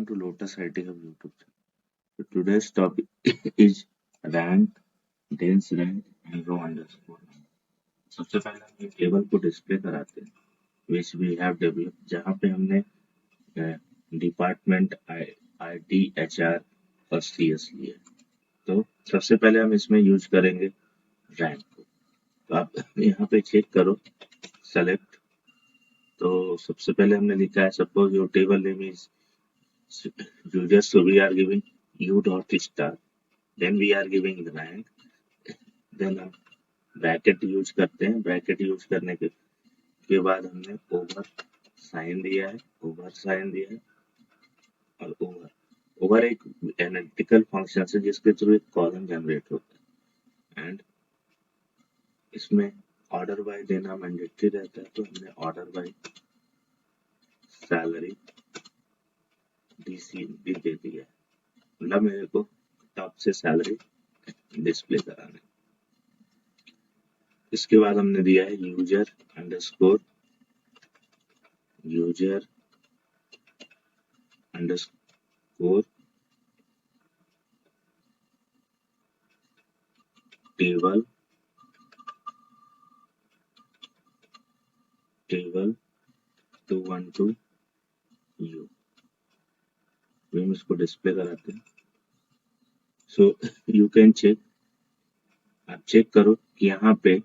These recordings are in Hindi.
to Lotus IT Hub YouTube channel. So today's topic is rank, dense rank and row underscore. सबसे पहले हम एक टेबल को डिस्प्ले कराते हैं which we have developed जहाँ पे हमने डिपार्टमेंट IT HR और CS लिए। तो सबसे पहले हम इसमें यूज करेंगे रैंक को। तो आप यहाँ पे चेक करो सेलेक्ट। तो सबसे पहले हमने लिखा है suppose your table name is user, so we are giving u dot star, then we are giving the rank, then हम ब्रैकेट यूज करते हैं। ब्रैकेट यूज करने के बाद हमने ओवर साइन दिया है, ओवर साइन दिया है और ओवर ओवर एक एनालिटिकल फंक्शन है जिसके थ्रू एक कॉलम जनरेट होता है एंड इसमें ऑर्डर बाय देना मैंडेटरी रहता है। तो हमने ऑर्डर बाय सैलरी DC भी दे दिया है, मतलब मेरे को टॉप से सैलरी डिस्प्ले कराना है। इसके बाद हमने दिया है यूजर अंडरस्कोर टेबल 212 u। हम इसको डिस्प्ले कराते हैं। सो यू कैन चेक, आप चेक करो कि यहाँ पे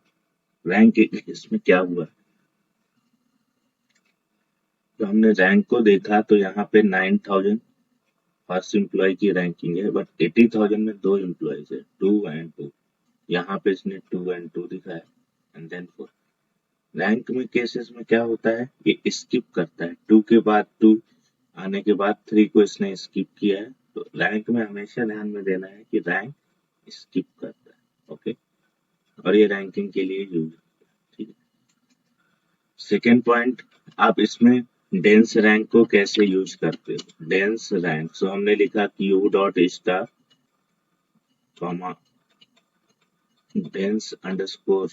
रैंक इसमें क्या हुआ। तो हमने रैंक को देखा तो यहाँ पे 9000 फर्स्ट एम्प्लॉय की रैंकिंग है, बट 80,000 में दो एम्प्लॉयज है, 2 and 2। यहाँ पे इसने 2 and 2 दिखा है एंड देन 4। रैंक में केसेस में क्या होता है, ये स्किप करता है। 2 के बाद 2 आने के बाद 3 को इसने स्किप किया है। तो रैंक में हमेशा ध्यान में देना है कि रैंक स्किप करता है, ओके। और ये रैंकिंग के लिए यूज, ठीक है। सेकेंड पॉइंट, आप इसमें डेंस रैंक को कैसे यूज करते हो। डेंस रैंक, सो हमने लिखा कि u dot star comma dense underscore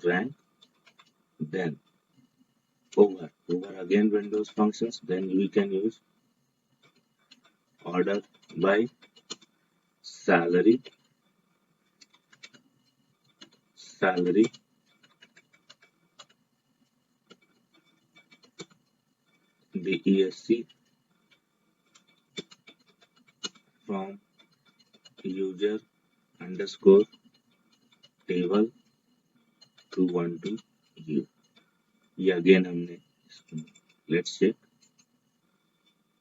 rank, then over again Windows functions, then we can use order by salary DESC from user underscore table 212 u। ये अगेन हमने, let's check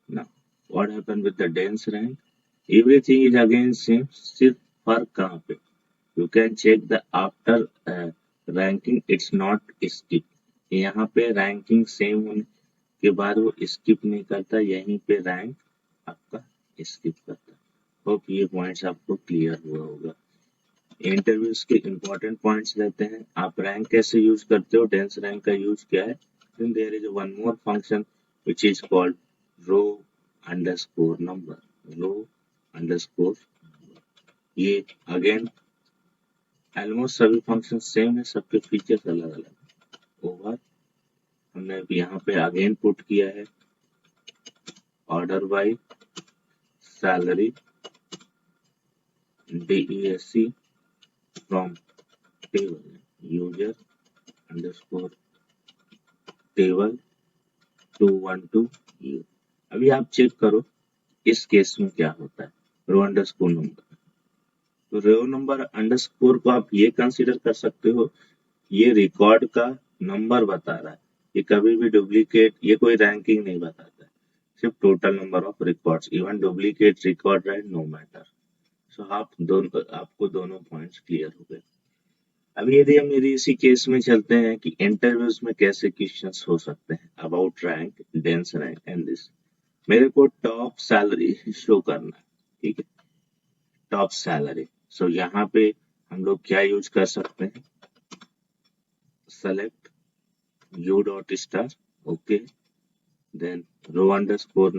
now what happened with the dense rank। everything is again same, सिर्फ फर्क कहाँ पे, you can check the after ranking it's not skip। यहाँ पे रैंकिंग सेम होने के बाद वो स्किप नहीं करता, यहीं पे रैंक आपका स्किप करता है। होप ये पॉइंट्स आपको क्लियर हुआ होगा। इंटरव्यूज के इंपॉर्टेंट पॉइंट्स रहते हैं। आप रैंक कैसे यूज करते हो, डेंस रैंक का यूज क्या है। then there is one more function which is called row underscore number। ये अगेन ऑलमोस्ट सभी फंक्शन सेम है, सबके फीचर्स अलग अलग है। ओवर हमने यहाँ पे अगेन पुट किया है order by salary DESC from table user underscore table 212 u। अभी आप चेक करो इस केस में क्या होता है, रो अंडरस्कोर नंबर। तो रो नंबर अंडरस्कोर को आप ये कंसीडर कर सकते हो, ये रिकॉर्ड का नंबर बता रहा है। ये कभी भी डुप्लीकेट, ये कोई रैंकिंग नहीं बताता है, सिर्फ total number of records. Even duplicate record right no matter. So आपको दोनों पॉइंट्स क्लियर हो गए। अभी यदि हम इसी केस में चलते हैं कि इंटरव्यूज में कैसे क्वेश्चंस हो सकते हैं about rank, dense rank and this. मेरे को टॉप सैलरी शो करना है, ठीक है, टॉप सैलरी। सो यहाँ पे हम लोग क्या यूज कर सकते हैं, select u dot star, okay, then row underscore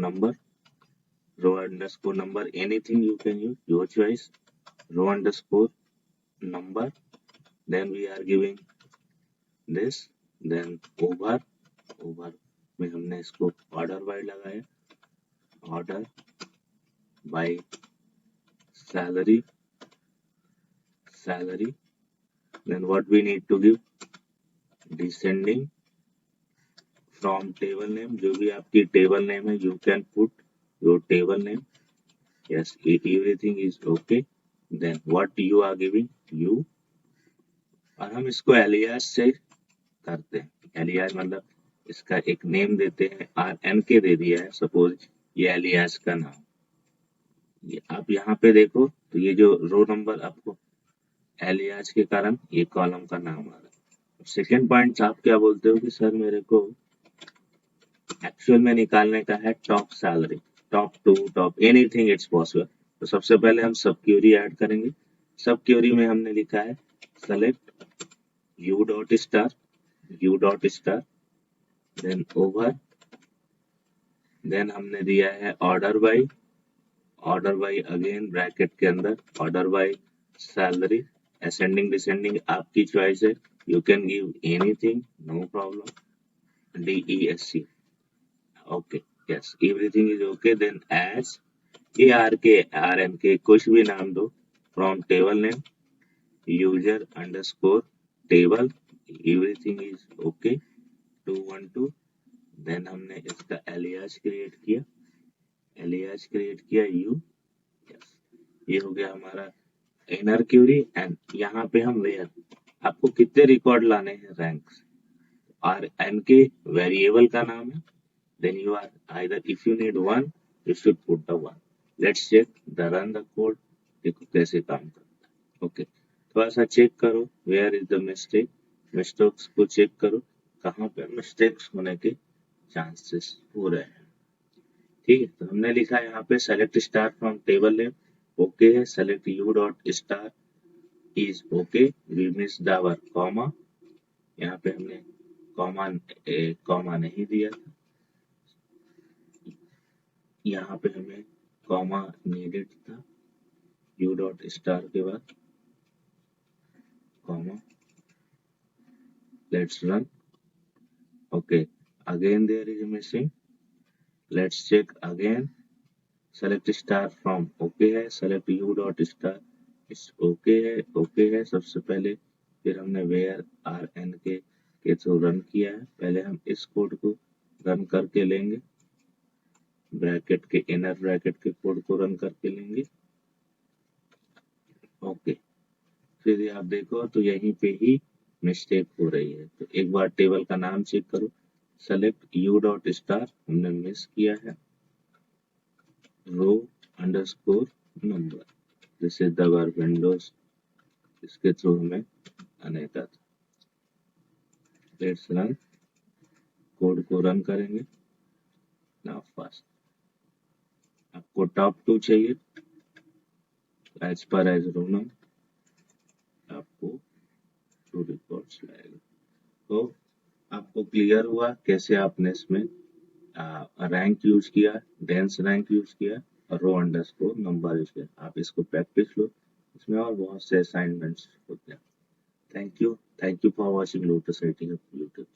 number anything you can use your choice, row underscore number, then we are giving this, then over में हमने इसको ऑर्डर बाय लगाया, order by salary, then what we need to give, descending from table name, जो भी आपकी टेबल नेम है you can put your table name, yes everything is okay, then what you are giving you, और हम इसको एलियास से करते हैं, एलियास मतलब इसका एक नेम देते हैं, RNK दे दिया है, सपोज ये एलियास का नाम, ये आप यहाँ पे देखो तो ये जो रो नंबर आपको एलियास के कारण ये कॉलम का नाम आ रहा है। सेकेंड पॉइंट आप क्या बोलते हो कि सर मेरे को एक्चुअल में निकालने का है top salary, top 2, top anything it's possible. तो सबसे पहले हम सब क्यूरी ऐड करेंगे। सब क्यूरी में हमने लिखा है select you dot star then over, then हमने दिया है ऑर्डर बाय अगेन ब्रैकेट के अंदर order by salary, ascending descending आपकी चॉइस है, you can give anything no problem, DESC okay, yes everything is okay, then as ARK RNK कुछ भी नाम दो, from table name user underscore table, everything is okay 212, then हमने इसका एलियास क्रिएट किया यू, यस ये हो गया हमारा इनर क्यूरी। एंड यहाँ पे हम वेयर, आपको कितने रिकॉर्ड लाने हैं रैंक्स, RNK वेरिएबल का नाम है, then you are either if you need one you should put the one, let's check the run the code, देखो कैसे काम करता है। ओके थोड़ा सा चेक करो where is the mistake, mistakes को चेक करो कहाँ पे मिस्टेक्स होने के चांसेस हो रहे हैं। ठीक है, तो हमने लिखा है यहाँ पे select star from table name okay है, select you dot star is okay, we miss the comma, यहाँ पे हमने कॉमा नहीं दिया था, यहाँ पे हमें कॉमा नीडेड था, यू डॉट स्टार के बाद comma, let's run, okay again there is missing, let's check again, select star from okay है, select you dot star is okay है सबसे पहले, फिर हमने वेयर RNK के थ्रू रन किया है, पहले हम इस कोड को रन करके लेंगे, ब्रैकेट के इनर ब्रैकेट के कोड को रन करके लेंगे, ओके फिर आप देखो तो यहीं पे ही मिस्टेक हो रही है, तो एक बार टेबल का नाम चेक करो, सेलेक्ट यू डॉट स्टार हमने मिस किया है, row underscore number, this is the windows, इसके थ्रू हमें आने का था, लेट्स रन, कोड को रन करेंगे नाउ फास्ट, आपको टॉप 2 चाहिए एज पर एज रो नंबर, आपको 2 रिकॉर्ड्स लाएगा। तो आपको क्लियर हुआ कैसे आपने इसमें रैंक यूज किया, डेंस रैंक यूज किया और रो अंडरस्कोर नंबर यूज किया। आप इसको प्रैक्टिस लो, इसमें और बहुत से असाइनमेंट्स होते हैं। Thank you for watching lotus IT YouTube.